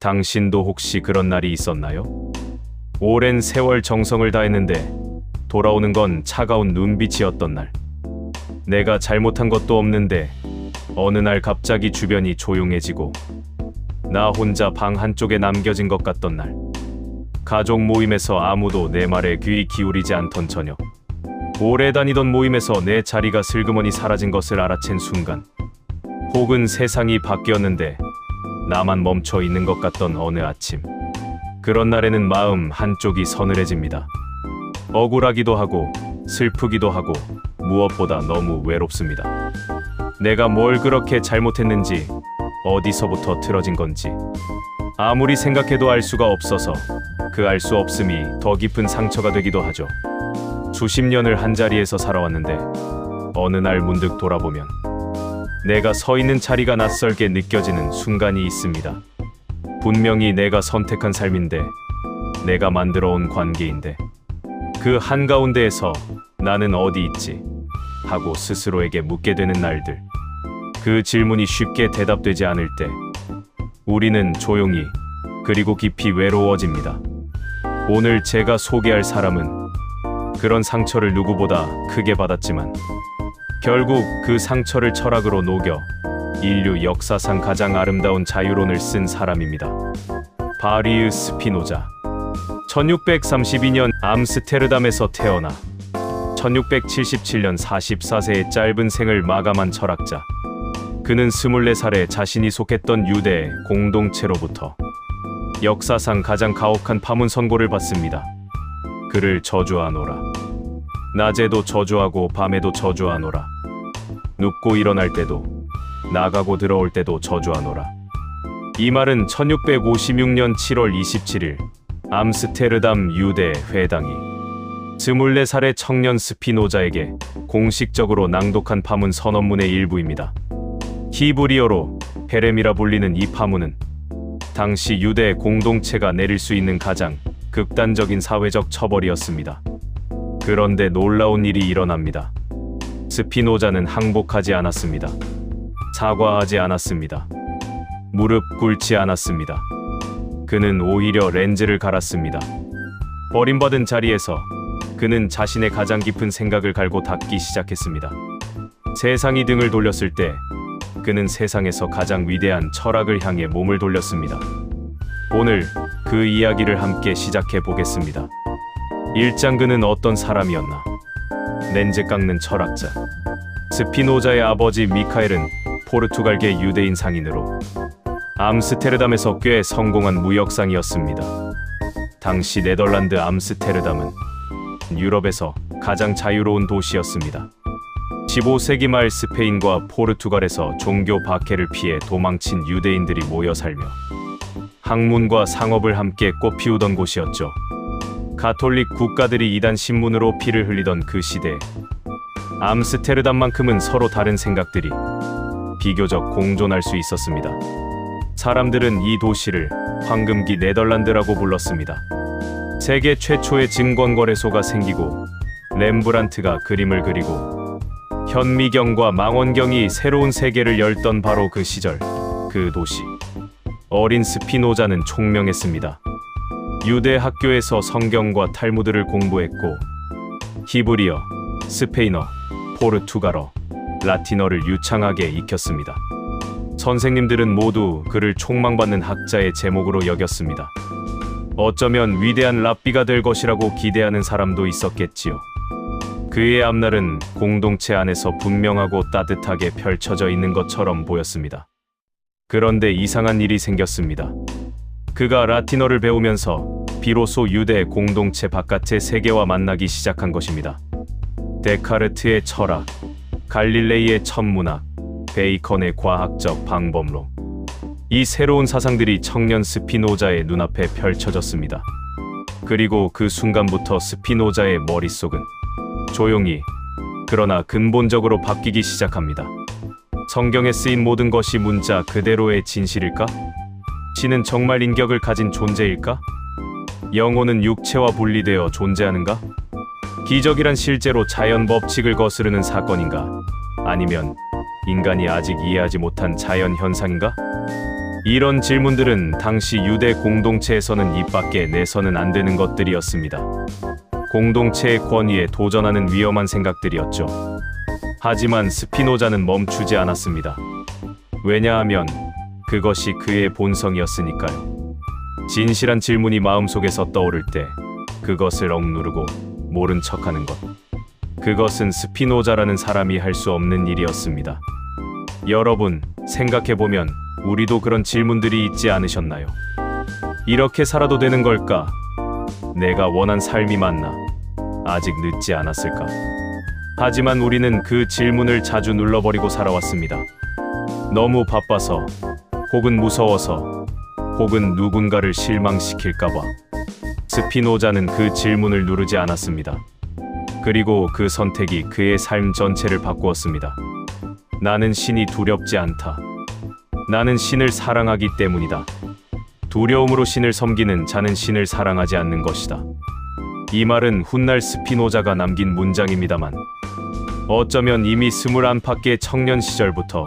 당신도 혹시 그런 날이 있었나요? 오랜 세월 정성을 다했는데 돌아오는 건 차가운 눈빛이었던 날. 내가 잘못한 것도 없는데 어느 날 갑자기 주변이 조용해지고 나 혼자 방 한쪽에 남겨진 것 같던 날. 가족 모임에서 아무도 내 말에 귀 기울이지 않던 저녁. 오래 다니던 모임에서 내 자리가 슬그머니 사라진 것을 알아챈 순간. 혹은 세상이 바뀌었는데 나만 멈춰 있는 것 같던 어느 아침. 그런 날에는 마음 한쪽이 서늘해집니다. 억울하기도 하고 슬프기도 하고 무엇보다 너무 외롭습니다. 내가 뭘 그렇게 잘못했는지, 어디서부터 틀어진 건지 아무리 생각해도 알 수가 없어서 그 알 수 없음이 더 깊은 상처가 되기도 하죠. 수십 년을 한자리에서 살아왔는데 어느 날 문득 돌아보면 내가 서 있는 자리가 낯설게 느껴지는 순간이 있습니다. 분명히 내가 선택한 삶인데, 내가 만들어온 관계인데, 그 한가운데에서 나는 어디 있지? 하고 스스로에게 묻게 되는 날들. 그 질문이 쉽게 대답되지 않을 때 우리는 조용히 그리고 깊이 외로워집니다. 오늘 제가 소개할 사람은 그런 상처를 누구보다 크게 받았지만 결국 그 상처를 철학으로 녹여 인류 역사상 가장 아름다운 자유론을 쓴 사람입니다. 바리흐 스피노자. 1632년 암스테르담에서 태어나 1677년 44세의 짧은 생을 마감한 철학자. 그는 24살에 자신이 속했던 유대 공동체로부터 역사상 가장 가혹한 파문 선고를 받습니다. 그를 저주하노라. 낮에도 저주하고 밤에도 저주하노라. 눕고 일어날 때도 나가고 들어올 때도 저주하노라. 이 말은 1656년 7월 27일 암스테르담 유대 회당이 24살의 청년 스피노자에게 공식적으로 낭독한 파문 선언문의 일부입니다. 히브리어로 헤렘이라 불리는 이 파문은 당시 유대 공동체가 내릴 수 있는 가장 극단적인 사회적 처벌이었습니다. 그런데 놀라운 일이 일어납니다. 스피노자는 항복하지 않았습니다. 사과하지 않았습니다. 무릎 꿇지 않았습니다. 그는 오히려 렌즈를 갈았습니다. 버림받은 자리에서 그는 자신의 가장 깊은 생각을 갈고 닦기 시작했습니다. 세상이 등을 돌렸을 때 그는 세상에서 가장 위대한 철학을 향해 몸을 돌렸습니다. 오늘 그 이야기를 함께 시작해 보겠습니다. 1장. 그는 어떤 사람이었나? 렌즈 깎는 철학자. 스피노자의 아버지 미카엘은 포르투갈계 유대인 상인으로 암스테르담에서 꽤 성공한 무역상이었습니다. 당시 네덜란드 암스테르담은 유럽에서 가장 자유로운 도시였습니다. 15세기 말 스페인과 포르투갈에서 종교 박해를 피해 도망친 유대인들이 모여 살며 학문과 상업을 함께 꽃피우던 곳이었죠. 가톨릭 국가들이 이단 신문으로 피를 흘리던 그 시대에 암스테르담만큼은 서로 다른 생각들이 비교적 공존할 수 있었습니다. 사람들은 이 도시를 황금기 네덜란드라고 불렀습니다. 세계 최초의 증권거래소가 생기고 렘브란트가 그림을 그리고 현미경과 망원경이 새로운 세계를 열던 바로 그 시절, 그 도시. 어린 스피노자는 총명했습니다. 유대 학교에서 성경과 탈무드를 공부했고 히브리어, 스페인어, 포르투갈어, 라틴어를 유창하게 익혔습니다. 선생님들은 모두 그를 촉망받는 학자의 제목으로 여겼습니다. 어쩌면 위대한 랍비가 될 것이라고 기대하는 사람도 있었겠지요. 그의 앞날은 공동체 안에서 분명하고 따뜻하게 펼쳐져 있는 것처럼 보였습니다. 그런데 이상한 일이 생겼습니다. 그가 라틴어를 배우면서 비로소 유대 공동체 바깥의 세계와 만나기 시작한 것입니다. 데카르트의 철학, 갈릴레이의 천문학, 베이컨의 과학적 방법론. 이 새로운 사상들이 청년 스피노자의 눈앞에 펼쳐졌습니다. 그리고 그 순간부터 스피노자의 머릿속은 조용히 그러나 근본적으로 바뀌기 시작합니다. 성경에 쓰인 모든 것이 문자 그대로의 진실일까? 신은 정말 인격을 가진 존재일까? 영혼은 육체와 분리되어 존재하는가? 기적이란 실제로 자연 법칙을 거스르는 사건인가? 아니면 인간이 아직 이해하지 못한 자연 현상인가? 이런 질문들은 당시 유대 공동체에서는 입 밖에 내서는 안 되는 것들이었습니다. 공동체의 권위에 도전하는 위험한 생각들이었죠. 하지만 스피노자는 멈추지 않았습니다. 왜냐하면 그것이 그의 본성이었으니까요. 진실한 질문이 마음속에서 떠오를 때 그것을 억누르고 모른 척하는 것. 그것은 스피노자라는 사람이 할 수 없는 일이었습니다. 여러분, 생각해보면 우리도 그런 질문들이 있지 않으셨나요? 이렇게 살아도 되는 걸까? 내가 원한 삶이 맞나? 아직 늦지 않았을까? 하지만 우리는 그 질문을 자주 눌러버리고 살아왔습니다. 너무 바빠서, 혹은 무서워서, 혹은 누군가를 실망시킬까봐. 스피노자는 그 질문을 누르지 않았습니다. 그리고 그 선택이 그의 삶 전체를 바꾸었습니다. 나는 신이 두렵지 않다. 나는 신을 사랑하기 때문이다. 두려움으로 신을 섬기는 자는 신을 사랑하지 않는 것이다. 이 말은 훗날 스피노자가 남긴 문장입니다만 어쩌면 이미 21밖의 청년 시절부터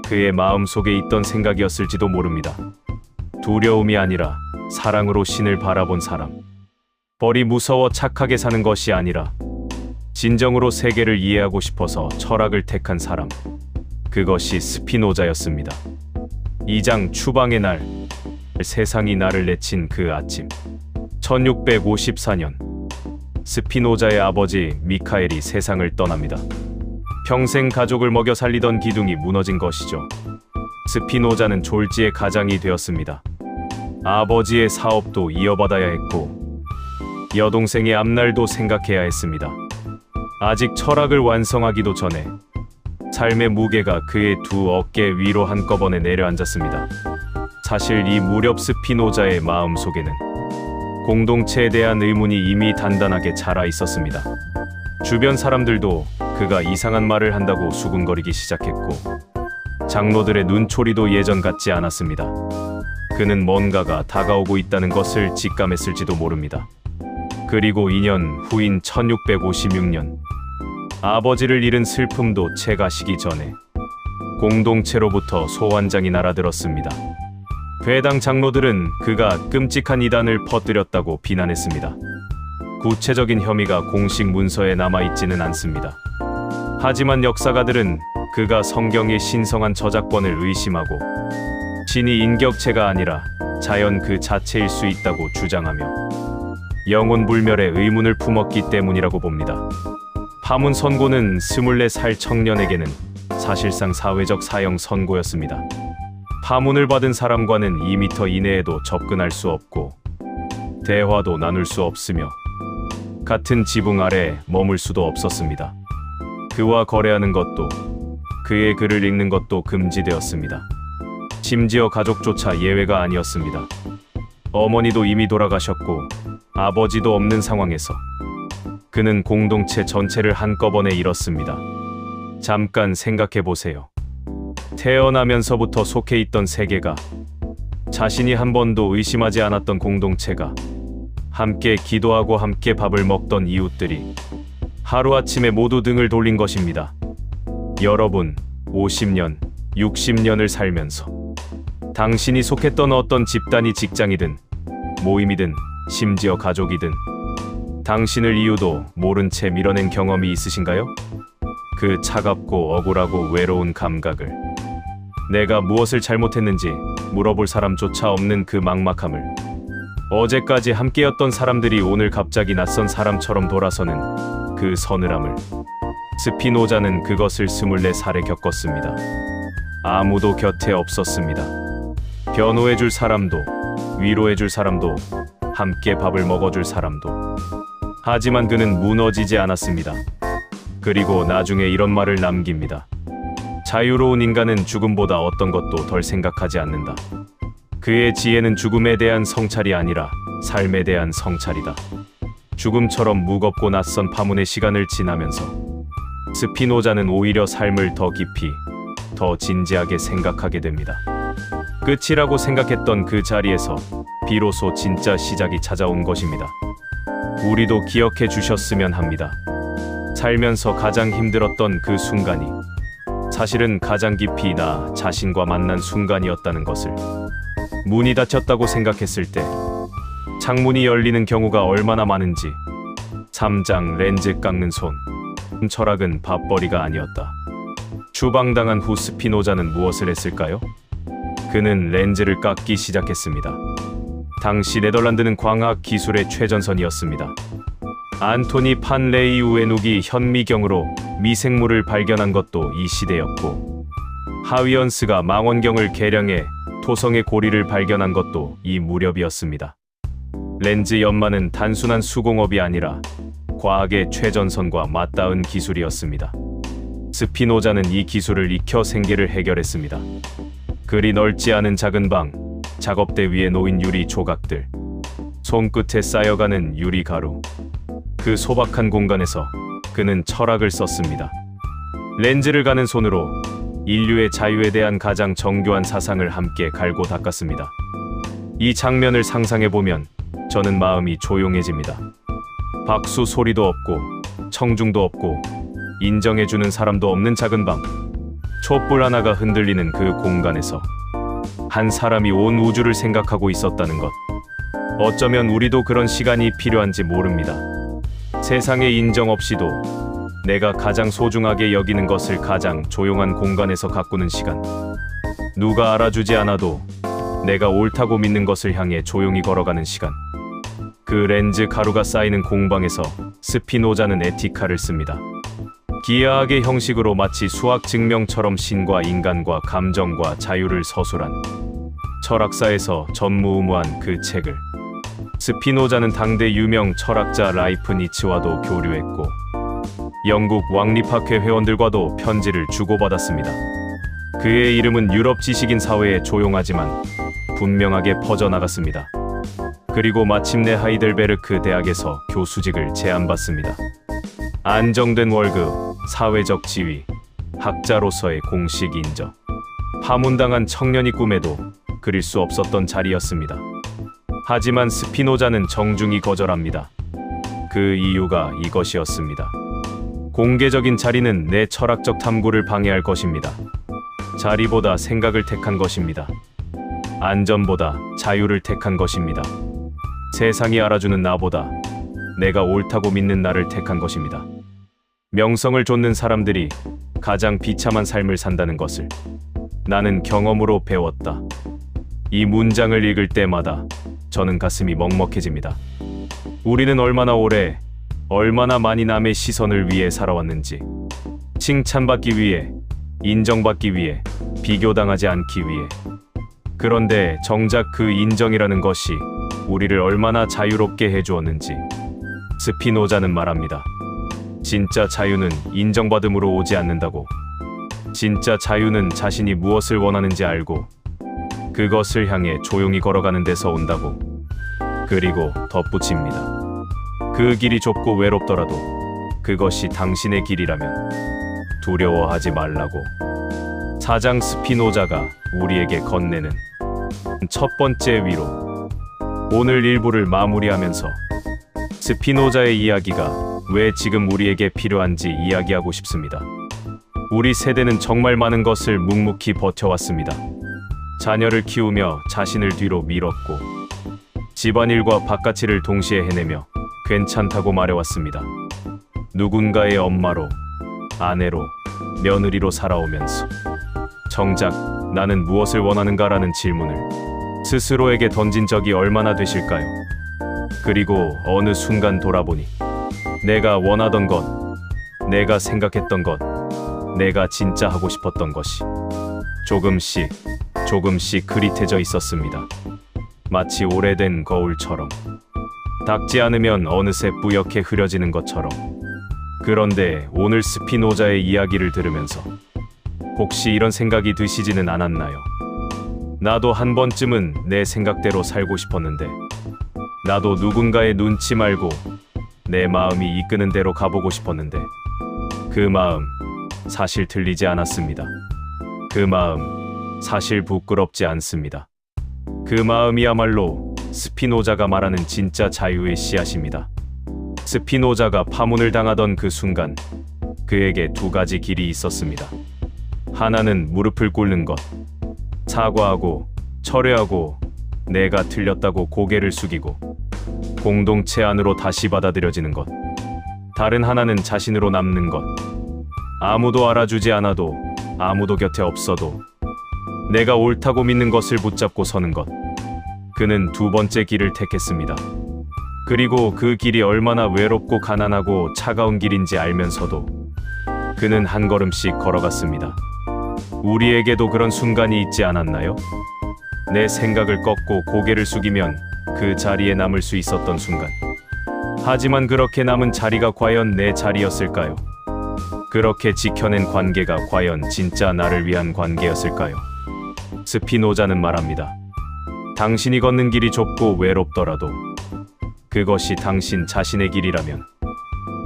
그의 마음속에 있던 생각이었을지도 모릅니다. 두려움이 아니라 사랑으로 신을 바라본 사람. 벌이 무서워 착하게 사는 것이 아니라 진정으로 세계를 이해하고 싶어서 철학을 택한 사람. 그것이 스피노자였습니다. 2장 추방의 날, 세상이 나를 내친 그 아침. 1654년, 스피노자의 아버지 미카엘이 세상을 떠납니다. 평생 가족을 먹여 살리던 기둥이 무너진 것이죠. 스피노자는 졸지의 가장이 되었습니다. 아버지의 사업도 이어받아야 했고 여동생의 앞날도 생각해야 했습니다. 아직 철학을 완성하기도 전에 삶의 무게가 그의 두 어깨 위로 한꺼번에 내려앉았습니다. 사실 이 무렵 스피노자의 마음속에는 공동체에 대한 의문이 이미 단단하게 자라 있었습니다. 주변 사람들도 그가 이상한 말을 한다고 수군거리기 시작했고 장로들의 눈초리도 예전 같지 않았습니다. 그는 뭔가가 다가오고 있다는 것을 직감했을지도 모릅니다. 그리고 2년 후인 1656년 아버지를 잃은 슬픔도 채가시기 전에 공동체로부터 소환장이 날아들었습니다. 회당 장로들은 그가 끔찍한 이단을 퍼뜨렸다고 비난했습니다. 구체적인 혐의가 공식 문서에 남아있지는 않습니다. 하지만 역사가들은 그가 성경의 신성한 저작권을 의심하고 신이 인격체가 아니라 자연 그 자체일 수 있다고 주장하며 영혼불멸의 의문을 품었기 때문이라고 봅니다. 파문 선고는 24살 청년에게는 사실상 사회적 사형 선고였습니다. 파문을 받은 사람과는 2m 이내에도 접근할 수 없고 대화도 나눌 수 없으며 같은 지붕 아래 머물 수도 없었습니다. 그와 거래하는 것도 그의 글을 읽는 것도 금지되었습니다. 심지어 가족조차 예외가 아니었습니다. 어머니도 이미 돌아가셨고 아버지도 없는 상황에서 그는 공동체 전체를 한꺼번에 잃었습니다. 잠깐 생각해 보세요. 태어나면서부터 속해 있던 세계가, 자신이 한 번도 의심하지 않았던 공동체가, 함께 기도하고 함께 밥을 먹던 이웃들이 하루아침에 모두 등을 돌린 것입니다. 여러분, 50년, 60년을 살면서 당신이 속했던 어떤 집단이 직장이든 모임이든 심지어 가족이든 당신을 이유도 모른 채 밀어낸 경험이 있으신가요? 그 차갑고 억울하고 외로운 감각을, 내가 무엇을 잘못했는지 물어볼 사람조차 없는 그 막막함을, 어제까지 함께였던 사람들이 오늘 갑자기 낯선 사람처럼 돌아서는 그 서늘함을. 스피노자는 그것을 24살에 겪었습니다. 아무도 곁에 없었습니다. 변호해줄 사람도, 위로해줄 사람도, 함께 밥을 먹어줄 사람도. 하지만 그는 무너지지 않았습니다. 그리고 나중에 이런 말을 남깁니다. 자유로운 인간은 죽음보다 어떤 것도 덜 생각하지 않는다. 그의 지혜는 죽음에 대한 성찰이 아니라 삶에 대한 성찰이다. 죽음처럼 무겁고 낯선 파문의 시간을 지나면서 스피노자는 오히려 삶을 더 깊이, 더 진지하게 생각하게 됩니다. 끝이라고 생각했던 그 자리에서 비로소 진짜 시작이 찾아온 것입니다. 우리도 기억해 주셨으면 합니다. 살면서 가장 힘들었던 그 순간이 사실은 가장 깊이 나 자신과 만난 순간이었다는 것을. 문이 닫혔다고 생각했을 때 창문이 열리는 경우가 얼마나 많은지. 3장 렌즈 깎는 손. 철학은 밥벌이가 아니었다. 추방당한 후 스피노자는 무엇을 했을까요? 그는 렌즈를 깎기 시작했습니다. 당시 네덜란드는 광학 기술의 최전선이었습니다. 안토니 판 레이우에녹이 현미경으로 미생물을 발견한 것도 이 시대였고, 하위언스가 망원경을 개량해 토성의 고리를 발견한 것도 이 무렵이었습니다. 렌즈 연마는 단순한 수공업이 아니라 과학의 최전선과 맞닿은 기술이었습니다. 스피노자는 이 기술을 익혀 생계를 해결했습니다. 그리 넓지 않은 작은 방, 작업대 위에 놓인 유리 조각들, 손끝에 쌓여가는 유리 가루. 그 소박한 공간에서 그는 철학을 썼습니다. 렌즈를 가는 손으로 인류의 자유에 대한 가장 정교한 사상을 함께 갈고 닦았습니다. 이 장면을 상상해보면 저는 마음이 조용해집니다. 박수 소리도 없고 청중도 없고 인정해주는 사람도 없는 작은 방, 촛불 하나가 흔들리는 그 공간에서 한 사람이 온 우주를 생각하고 있었다는 것. 어쩌면 우리도 그런 시간이 필요한지 모릅니다. 세상의 인정 없이도 내가 가장 소중하게 여기는 것을 가장 조용한 공간에서 가꾸는 시간. 누가 알아주지 않아도 내가 옳다고 믿는 것을 향해 조용히 걸어가는 시간. 그 렌즈 가루가 쌓이는 공방에서 스피노자는 에티카를 씁니다. 기하학의 형식으로 마치 수학 증명처럼 신과 인간과 감정과 자유를 서술한 철학사에서 전무후무한 그 책을. 스피노자는 당대 유명 철학자 라이프니츠와도 교류했고 영국 왕립학회 회원들과도 편지를 주고받았습니다. 그의 이름은 유럽 지식인 사회에 조용하지만 분명하게 퍼져나갔습니다. 그리고 마침내 하이델베르크 대학에서 교수직을 제안받습니다. 안정된 월급, 사회적 지위, 학자로서의 공식 인정. 파문당한 청년이 꿈에도 그릴 수 없었던 자리였습니다. 하지만 스피노자는 정중히 거절합니다. 그 이유가 이것이었습니다. 공개적인 자리는 내 철학적 탐구를 방해할 것입니다. 자리보다 생각을 택한 것입니다. 안전보다 자유를 택한 것입니다. 세상이 알아주는 나보다 내가 옳다고 믿는 나를 택한 것입니다. 명성을 좇는 사람들이 가장 비참한 삶을 산다는 것을 나는 경험으로 배웠다. 이 문장을 읽을 때마다 저는 가슴이 먹먹해집니다. 우리는 얼마나 오래, 얼마나 많이 남의 시선을 위해 살아왔는지. 칭찬받기 위해, 인정받기 위해, 비교당하지 않기 위해. 그런데 정작 그 인정이라는 것이 우리를 얼마나 자유롭게 해주었는지 스피노자는 말합니다. 진짜 자유는 인정받음으로 오지 않는다고. 진짜 자유는 자신이 무엇을 원하는지 알고 그것을 향해 조용히 걸어가는 데서 온다고. 그리고 덧붙입니다. 그 길이 좁고 외롭더라도 그것이 당신의 길이라면 두려워하지 말라고. 사장 스피노자가 우리에게 건네는 첫 번째 위로. 오늘 일부를 마무리하면서 스피노자의 이야기가 왜 지금 우리에게 필요한지 이야기하고 싶습니다. 우리 세대는 정말 많은 것을 묵묵히 버텨왔습니다. 자녀를 키우며 자신을 뒤로 밀었고 집안일과 바깥일을 동시에 해내며 괜찮다고 말해왔습니다. 누군가의 엄마로, 아내로, 며느리로 살아오면서 정작 나는 무엇을 원하는가라는 질문을 스스로에게 던진 적이 얼마나 되실까요? 그리고 어느 순간 돌아보니 내가 원하던 것, 내가 생각했던 것, 내가 진짜 하고 싶었던 것이 조금씩 흐릿해져 있었습니다. 마치 오래된 거울처럼. 닦지 않으면 어느새 뿌옇게 흐려지는 것처럼. 그런데 오늘 스피노자의 이야기를 들으면서 혹시 이런 생각이 드시지는 않았나요? 나도 한 번쯤은 내 생각대로 살고 싶었는데, 나도 누군가의 눈치 말고 내 마음이 이끄는 대로 가보고 싶었는데, 그 마음 사실 틀리지 않았습니다. 그 마음 사실 부끄럽지 않습니다. 그 마음이야말로 스피노자가 말하는 진짜 자유의 씨앗입니다. 스피노자가 파문을 당하던 그 순간 그에게 두 가지 길이 있었습니다. 하나는 무릎을 꿇는 것, 사과하고 철회하고 내가 틀렸다고 고개를 숙이고 공동체 안으로 다시 받아들여지는 것. 다른 하나는 자신으로 남는 것. 아무도 알아주지 않아도, 아무도 곁에 없어도 내가 옳다고 믿는 것을 붙잡고 서는 것. 그는 두 번째 길을 택했습니다. 그리고 그 길이 얼마나 외롭고 가난하고 차가운 길인지 알면서도 그는 한 걸음씩 걸어갔습니다. 우리에게도 그런 순간이 있지 않았나요? 내 생각을 꺾고 고개를 숙이면 그 자리에 남을 수 있었던 순간. 하지만 그렇게 남은 자리가 과연 내 자리였을까요? 그렇게 지켜낸 관계가 과연 진짜 나를 위한 관계였을까요? 스피노자는 말합니다. 당신이 걷는 길이 좁고 외롭더라도 그것이 당신 자신의 길이라면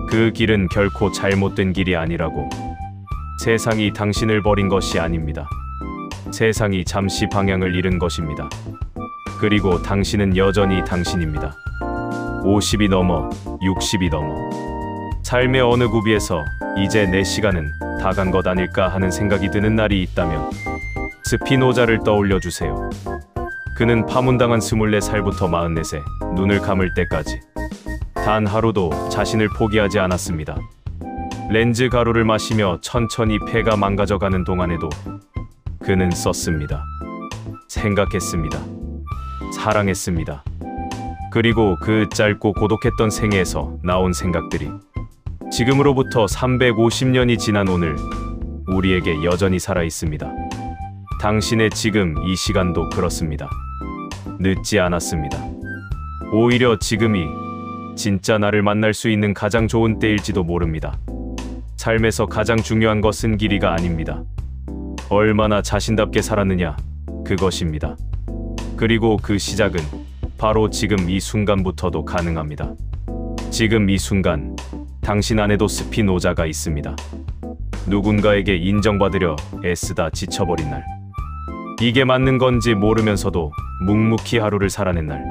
그 길은 결코 잘못된 길이 아니라고. 세상이 당신을 버린 것이 아닙니다. 세상이 잠시 방향을 잃은 것입니다. 그리고 당신은 여전히 당신입니다. 50이 넘어 60이 넘어 삶의 어느 구비에서 이제 내 시간은 다 간 것 아닐까 하는 생각이 드는 날이 있다면 스피노자를 떠올려 주세요. 그는 파문당한 24살부터 44세 눈을 감을 때까지 단 하루도 자신을 포기하지 않았습니다. 렌즈 가루를 마시며 천천히 폐가 망가져가는 동안에도 그는 썼습니다. 생각했습니다. 사랑했습니다. 그리고 그 짧고 고독했던 생애에서 나온 생각들이 지금으로부터 350년이 지난 오늘 우리에게 여전히 살아 있습니다. 당신의 지금 이 시간도 그렇습니다. 늦지 않았습니다. 오히려 지금이 진짜 나를 만날 수 있는 가장 좋은 때일지도 모릅니다. 삶에서 가장 중요한 것은 길이가 아닙니다. 얼마나 자신답게 살았느냐, 그것입니다. 그리고 그 시작은 바로 지금 이 순간부터도 가능합니다. 지금 이 순간, 당신 안에도 스피노자가 있습니다. 누군가에게 인정받으려 애쓰다 지쳐버린 날. 이게 맞는 건지 모르면서도 묵묵히 하루를 살아낸 날.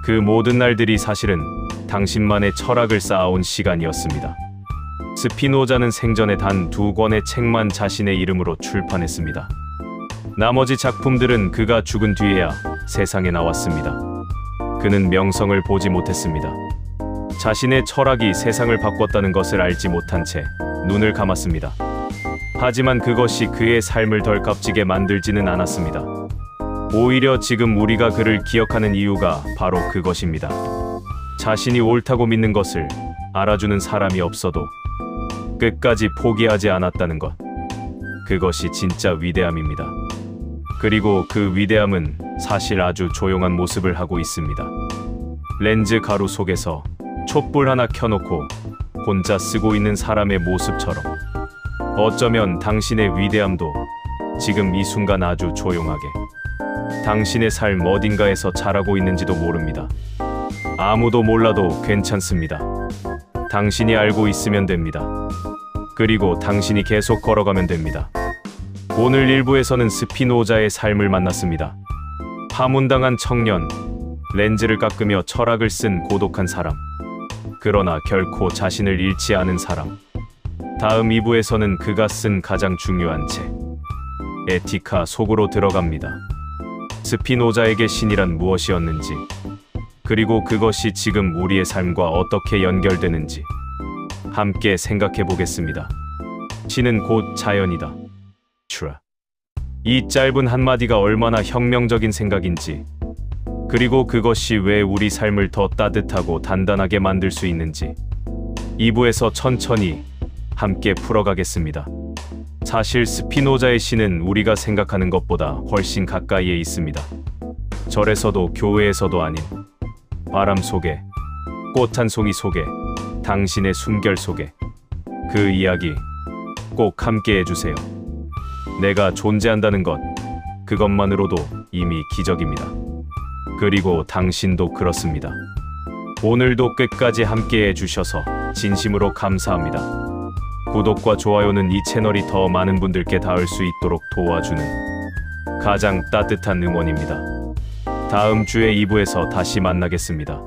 그 모든 날들이 사실은 당신만의 철학을 쌓아온 시간이었습니다. 스피노자는 생전에 단 2권의 책만 자신의 이름으로 출판했습니다. 나머지 작품들은 그가 죽은 뒤에야 세상에 나왔습니다. 그는 명성을 보지 못했습니다. 자신의 철학이 세상을 바꿨다는 것을 알지 못한 채 눈을 감았습니다. 하지만 그것이 그의 삶을 덜 값지게 만들지는 않았습니다. 오히려 지금 우리가 그를 기억하는 이유가 바로 그것입니다. 자신이 옳다고 믿는 것을 알아주는 사람이 없어도 끝까지 포기하지 않았다는 것. 그것이 진짜 위대함입니다. 그리고 그 위대함은 사실 아주 조용한 모습을 하고 있습니다. 렌즈 가루 속에서 촛불 하나 켜놓고 혼자 쓰고 있는 사람의 모습처럼. 어쩌면 당신의 위대함도 지금 이 순간 아주 조용하게 당신의 삶 어딘가에서 자라고 있는지도 모릅니다. 아무도 몰라도 괜찮습니다. 당신이 알고 있으면 됩니다. 그리고 당신이 계속 걸어가면 됩니다. 오늘 1부에서는 스피노자의 삶을 만났습니다. 파문당한 청년, 렌즈를 깎으며 철학을 쓴 고독한 사람, 그러나 결코 자신을 잃지 않은 사람. 다음 2부에서는 그가 쓴 가장 중요한 책, 에티카 속으로 들어갑니다. 스피노자에게 신이란 무엇이었는지, 그리고 그것이 지금 우리의 삶과 어떻게 연결되는지 함께 생각해 보겠습니다. 신은 곧 자연이다. 슈라. 이 짧은 한마디가 얼마나 혁명적인 생각인지, 그리고 그것이 왜 우리 삶을 더 따뜻하고 단단하게 만들 수 있는지 2부에서 천천히 함께 풀어가겠습니다. 사실 스피노자의 신은 우리가 생각하는 것보다 훨씬 가까이에 있습니다. 절에서도 교회에서도 아닌 바람 속에, 꽃 한 송이 속에, 당신의 숨결 속에. 그 이야기 꼭 함께 해주세요. 내가 존재한다는 것, 그것만으로도 이미 기적입니다. 그리고 당신도 그렇습니다. 오늘도 끝까지 함께 해주셔서 진심으로 감사합니다. 구독과 좋아요는 이 채널이 더 많은 분들께 닿을 수 있도록 도와주는 가장 따뜻한 응원입니다. 다음 주에 2부에서 다시 만나겠습니다.